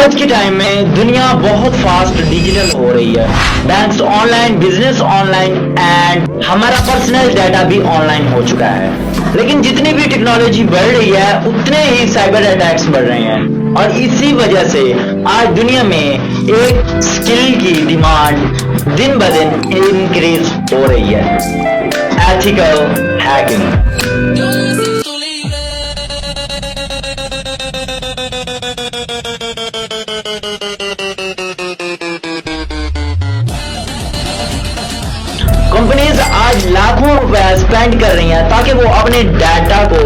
आज के टाइम में दुनिया बहुत फास्ट डिजिटल हो रही है। Banks online, business online and हमारा पर्सनल डाटा भी ऑनलाइन हो चुका है। लेकिन जितनी भी टेक्नोलॉजी बढ़ रही है उतने ही साइबर अटैक्स बढ़ रहे हैं और इसी वजह से आज दुनिया में एक स्किल की डिमांड दिन ब दिन इंक्रीज हो रही है, एथिकल हैकिंग। कंपनीज आज लाखों रुपए स्पेंड कर रही हैं ताकि वो अपने डाटा को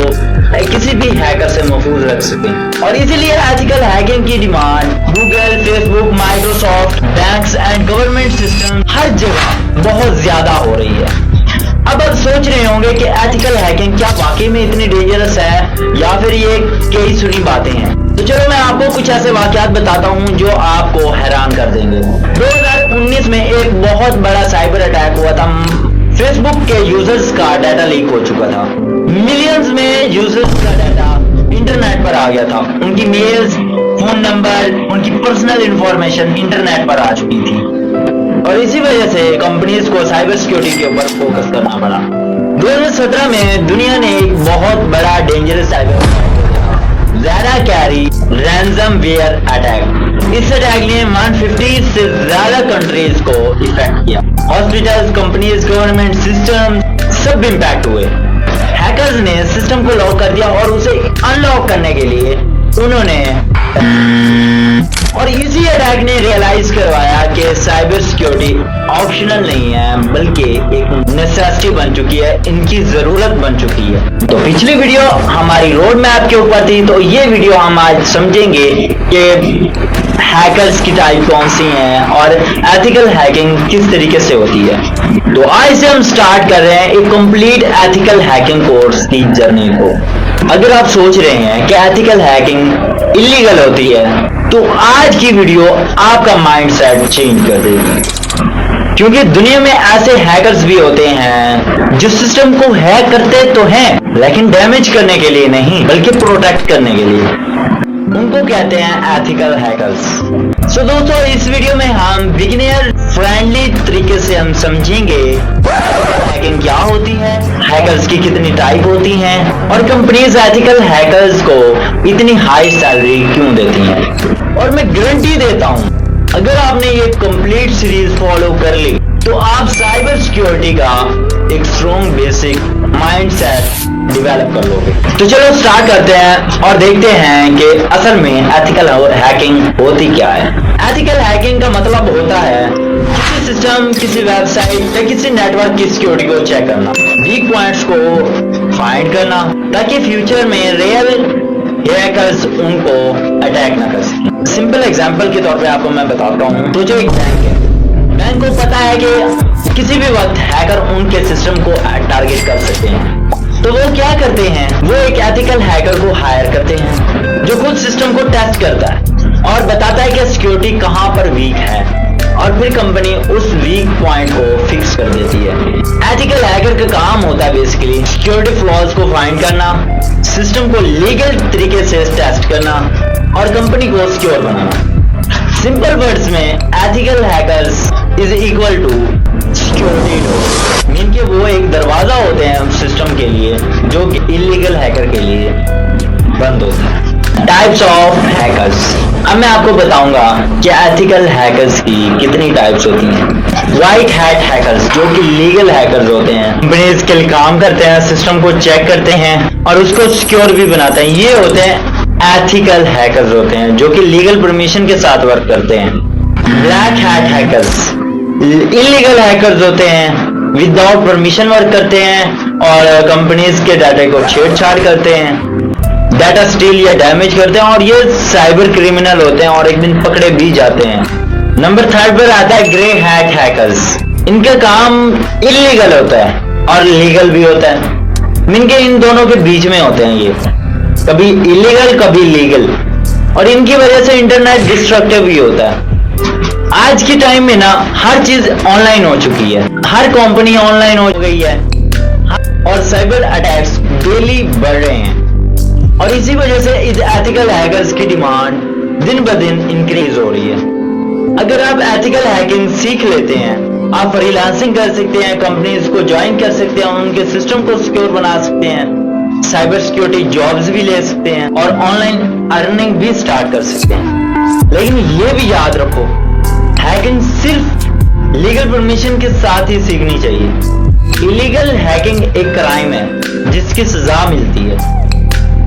किसी भी हैकर से महफूज रख सकें और इसीलिए एथिकल हैकिंग की demand Google, Facebook, Microsoft, banks and government system हर जगह बहुत ज्यादा हो रही है। अब आप सोच रहे होंगे कि एथिकल हैकिंग क्या वाकई में इतनी डेंजरस है या फिर ये कई सुनी बातें हैं। तो चलो मैं आपको कुछ ऐसे वाकयात बताता हूं जो आपको हैरान कर देंगे। 2019 में एक बहुत बड़ा साइबर अटैक हुआ था। फेसबुक के यूजर्स का डाटा लीक हो चुका था। मिलियंस में यूजर्स का डाटा इंटरनेट पर आ गया था। उनकी मेल्स, फोन नंबर, उनकी पर्सनल इंफॉर्मेशन इंटरनेट पर आ चुकी थी और इसी वजह से कंपनीज को साइबर सिक्योरिटी के ऊपर फोकस करना पड़ा। 2017 में दुनिया ने एक बहुत बड़ा डेंजरस साइबर ज़ेरा कैरी रैंसमवेयर अटैक। इस अटैक ने 150 से ज्यादा कंट्रीज को इफेक्ट किया। हॉस्पिटल्स, कंपनीज, गवर्नमेंट सिस्टम सब इम्पैक्ट हुए। हैकर्स ने सिस्टम को लॉक कर दिया और उसे अनलॉक करने के लिए उन्होंने और इसी अटैक ने रियलाइज करवाया कि साइबर सिक्योरिटी ऑप्शनल नहीं है बल्कि एक नेसेसिटी बन चुकी है, इनकी जरूरत बन चुकी है। तो पिछली वीडियो हमारी रोड मैप के ऊपर थी, तो ये वीडियो हम आज समझेंगे कि हैकर्स की टाइप कौन सी हैं और एथिकल हैकिंग किस तरीके से होती है। तो आज से हम स्टार्ट कर रहे हैं एक कंप्लीट एथिकल हैकिंग कोर्स की जर्नी को। अगर आप सोच रहे हैं कि एथिकल हैकिंग इलीगल होती है तो आज की वीडियो आपका माइंडसेट चेंज कर देगी, क्योंकि दुनिया में ऐसे हैकर्स भी होते हैं जो सिस्टम को हैक करते तो हैं लेकिन डैमेज करने के लिए नहीं बल्कि प्रोटेक्ट करने के लिए। उनको कहते हैं एथिकल हैकर्स। सो दोस्तों, इस वीडियो में हम बिगिनर फ्रेंडली तरीके से हम समझेंगे हैकिंग क्या होती है, हैकर्स की कितनी टाइप होती हैं और कंपनीज एथिकल हैकर्स को इतनी हाई सैलरी क्यों देती हैं। और मैं गारंटी देता हूं अगर आपने ये कंप्लीट सीरीज फॉलो कर ली तो आप साइबर सिक्योरिटी का एक स्ट्रॉन्ग बेसिक माइंडसेट डेवलप कर लोगे। तो चलो स्टार्ट करते हैं और देखते हैं कि असल में एथिकल हैकिंग होती क्या है। एथिकल हैकिंग का मतलब होता है किसी सिस्टम, किसी वेबसाइट या किसी नेटवर्क की सिक्योरिटी को चेक करना, वीक पॉइंट्स को फाइंड करना ताकि फ्यूचर में रियल हैकर्स उनको अटैक ना कर सकें। सिंपल एग्जांपल के तौर पे आपको मैं बताता हूँ। तो जो एक बैंक है, बैंक को पता है कि किसी भी वक्त हैकर उनके सिस्टम को टारगेट कर सकते हैं, तो वो क्या करते हैं, वो एक एथिकल हैकर को हायर करते हैं जो खुद सिस्टम को टेस्ट करता है और बताता है कि सिक्योरिटी कहां पर वीक है और फिर कंपनी उस वीक पॉइंट को फिक्स कर देती है। एथिकल हैकर का काम होता है बेसिकली सिक्योरिटी फ्लॉज को फाइंड करना, सिस्टम को लीगल तरीके से टेस्ट करना और कंपनी को सिक्योर बनाना। सिंपल वर्ड्स में ethical hackers is equal to security door, mean के वो एक दरवाजा होते हैं सिस्टम के लिए जो कि इलीगल हैकर के लिए बंद होता है। Types of hackers. अब मैं आपको बताऊंगा कि एथिकल हैकर्स की कितनी टाइप्स होती हैं। व्हाइट हैट हैकर्स जो कि लीगल हैकर्स होते हैं, कंपनीज के लिए काम करते हैं, सिस्टम को चेक करते हैं और उसको सिक्योर भी बनाते हैं। ये होते हैं एथिकल हैकर्स होते हैं जो कि लीगल परमिशन के साथ वर्क करते हैं। Black hat hackers illegal hackers होते हैं, विदाउट परमिशन वर्क करते हैं और कंपनीज के डाटा को छेड़छाड़ करते हैं, डाटा स्टील या डैमेज करते हैं और ये साइबर क्रिमिनल होते हैं और एक दिन पकड़े भी जाते हैं। नंबर 3 पर आता है ग्रे हैट हैकर्स। इनका काम इलीगल होता है और लीगल भी होता है, मीन के इन दोनों के बीच में होते हैं। ये कभी इलीगल कभी लीगल और इनकी वजह से इंटरनेट डिस्ट्रक्टिव भी होता है। आज के टाइम में ना हर चीज ऑनलाइन हो चुकी है, हर कंपनी ऑनलाइन हो गई है और साइबर अटैक्स डेली बढ़ रहे हैं और इसी वजह से इस एथिकल हैकर्स की डिमांड दिन ब दिन इंक्रीज हो रही है। अगर आप एथिकल हैकिंग सीख लेते हैं, आप फ्रीलांसिंग कर सकते हैं, कंपनीज को ज्वाइन कर सकते हैं, उनके सिस्टम को सिक्योर बना सकते हैं, साइबर सिक्योरिटी जॉब्स भी ले सकते हैं और ऑनलाइन अर्निंग भी स्टार्ट कर सकते हैं। लेकिन ये भी याद रखो, हैकिंग सिर्फ लीगल परमिशन के साथ ही सीखनी चाहिए। इलीगल हैकिंग एक क्राइम है जिसकी सजा मिलती है।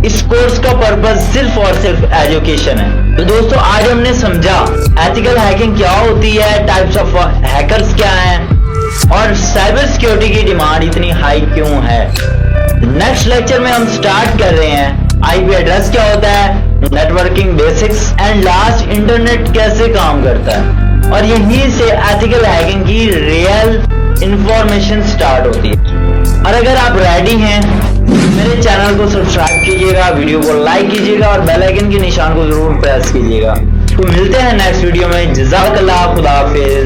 इस कोर्स का पर्पस सिर्फ और सिर्फ एजुकेशन है। तो दोस्तों, आज हमने समझा एथिकल हैकिंग क्या होती है, टाइप्स ऑफ हैकर्स क्या हैं और साइबर सिक्योरिटी की डिमांड इतनी हाई क्यों है। नेक्स्ट लेक्चर में हम स्टार्ट कर रहे हैं आईपी एड्रेस क्या होता है, networking basics and last internet कैसे काम करता है, और यहीं से एथिकल हैकिंग की रियल इंफॉर्मेशन स्टार्ट होती है। और अगर आप रेडी हैं, मेरे चैनल को सब्सक्राइब कीजिएगा, वीडियो को लाइक कीजिएगा और बेल आइकन के निशान को जरूर प्रेस कीजिएगा। तो मिलते हैं नेक्स्ट वीडियो में। जज़ाकल्लाह, खुदा हाफिज़।